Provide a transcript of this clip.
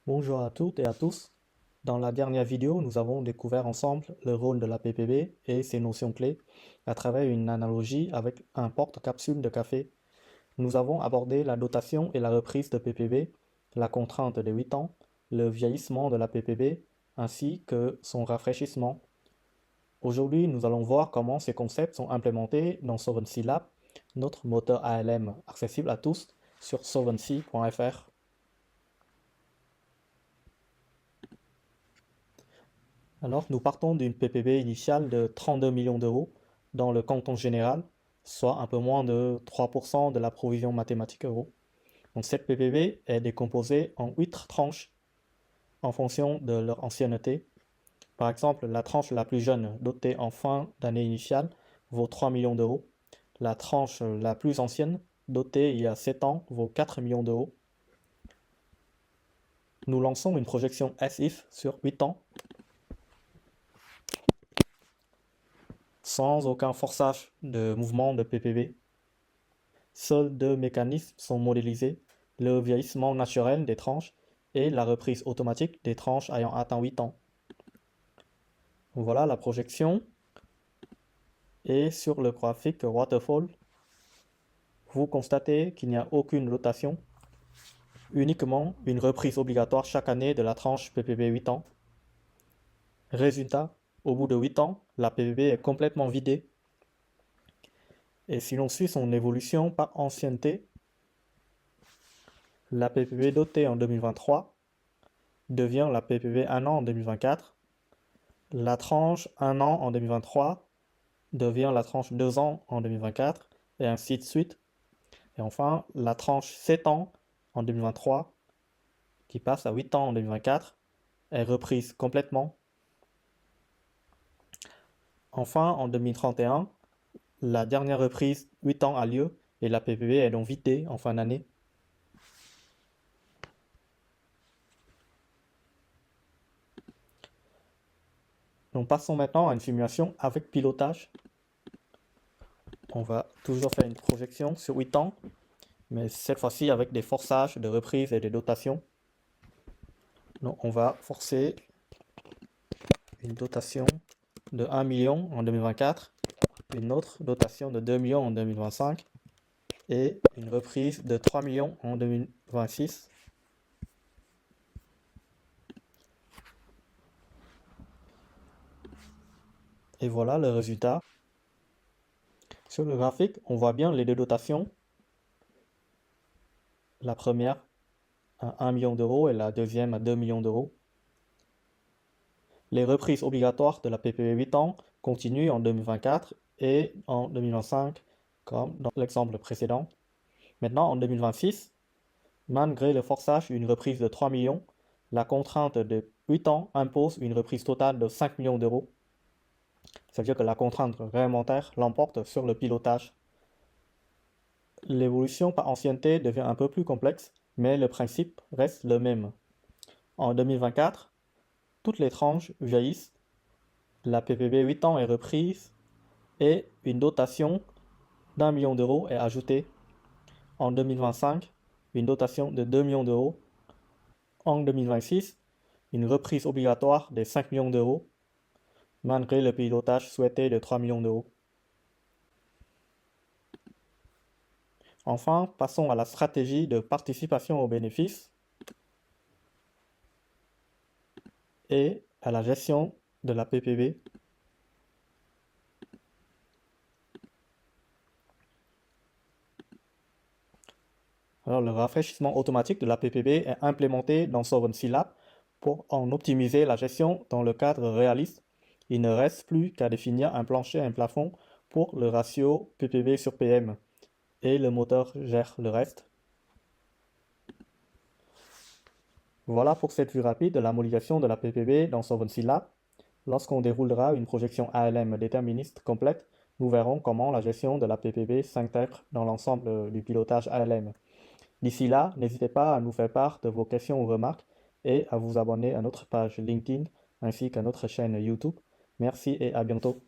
Bonjour à toutes et à tous. Dans la dernière vidéo, nous avons découvert ensemble le rôle de la PPB et ses notions clés à travers une analogie avec un porte-capsule de café. Nous avons abordé la dotation et la reprise de PPB, la contrainte des 8 ans, le vieillissement de la PPB, ainsi que son rafraîchissement. Aujourd'hui, nous allons voir comment ces concepts sont implémentés dans Solvency Lab, notre moteur ALM accessible à tous sur solvency.fr. Alors, nous partons d'une PPB initiale de 32 millions d'euros dans le canton général, soit un peu moins de 3% de la provision mathématique euro. Donc, cette PPB est décomposée en 8 tranches en fonction de leur ancienneté. Par exemple, la tranche la plus jeune, dotée en fin d'année initiale, vaut 3 millions d'euros. La tranche la plus ancienne, dotée il y a 7 ans, vaut 4 millions d'euros. Nous lançons une projection as-if sur 8 ans sans aucun forçage de mouvement de PPB. Seuls deux mécanismes sont modélisés, le vieillissement naturel des tranches et la reprise automatique des tranches ayant atteint 8 ans. Voilà la projection. Et sur le graphique waterfall, vous constatez qu'il n'y a aucune rotation, uniquement une reprise obligatoire chaque année de la tranche PPB 8 ans. Résultat, au bout de 8 ans, la PPB est complètement vidée. Et si l'on suit son évolution par ancienneté, la PPB dotée en 2023 devient la PPB 1 an en 2024. La tranche 1 an en 2023 devient la tranche 2 ans en 2024, et ainsi de suite. Et enfin, la tranche 7 ans en 2023, qui passe à 8 ans en 2024, est reprise complètement. Enfin, en 2031, la dernière reprise 8 ans a lieu, et la PPB est donc vidée en fin d'année. Donc passons maintenant à une simulation avec pilotage. On va toujours faire une projection sur 8 ans, mais cette fois-ci avec des forçages de reprise et des dotations. Donc on va forcer une dotation de 1 million en 2024, une autre dotation de 2 millions en 2025 et une reprise de 3 millions en 2026. Et voilà le résultat. Sur le graphique, on voit bien les deux dotations. La première à 1 million d'euros et la deuxième à 2 millions d'euros. Les reprises obligatoires de la PPB 8 ans continuent en 2024 et en 2025, comme dans l'exemple précédent. Maintenant, en 2026, malgré le forçage d'une reprise de 3 millions, la contrainte de 8 ans impose une reprise totale de 5 millions d'euros. C'est-à-dire que la contrainte réglementaire l'emporte sur le pilotage. L'évolution par ancienneté devient un peu plus complexe, mais le principe reste le même. En 2024, toutes les tranches vieillissent, la PPB 8 ans est reprise et une dotation d'1 million d'euros est ajoutée. En 2025, une dotation de 2 millions d'euros. En 2026, une reprise obligatoire de 5 millions d'euros, malgré le pilotage souhaité de 3 millions d'euros. Enfin, passons à la stratégie de participation aux bénéfices et à la gestion de la PPB. Alors, le rafraîchissement automatique de la PPB est implémenté dans Solvency Lab pour en optimiser la gestion dans le cadre réaliste. Il ne reste plus qu'à définir un plancher et un plafond pour le ratio PPB sur PM et le moteur gère le reste. Voilà pour cette vue rapide de la modélisation de la PPB dans Solvency Lab. Lorsqu'on déroulera une projection ALM déterministe complète, nous verrons comment la gestion de la PPB s'intègre dans l'ensemble du pilotage ALM. D'ici là, n'hésitez pas à nous faire part de vos questions ou remarques et à vous abonner à notre page LinkedIn ainsi qu'à notre chaîne YouTube. Merci et à bientôt.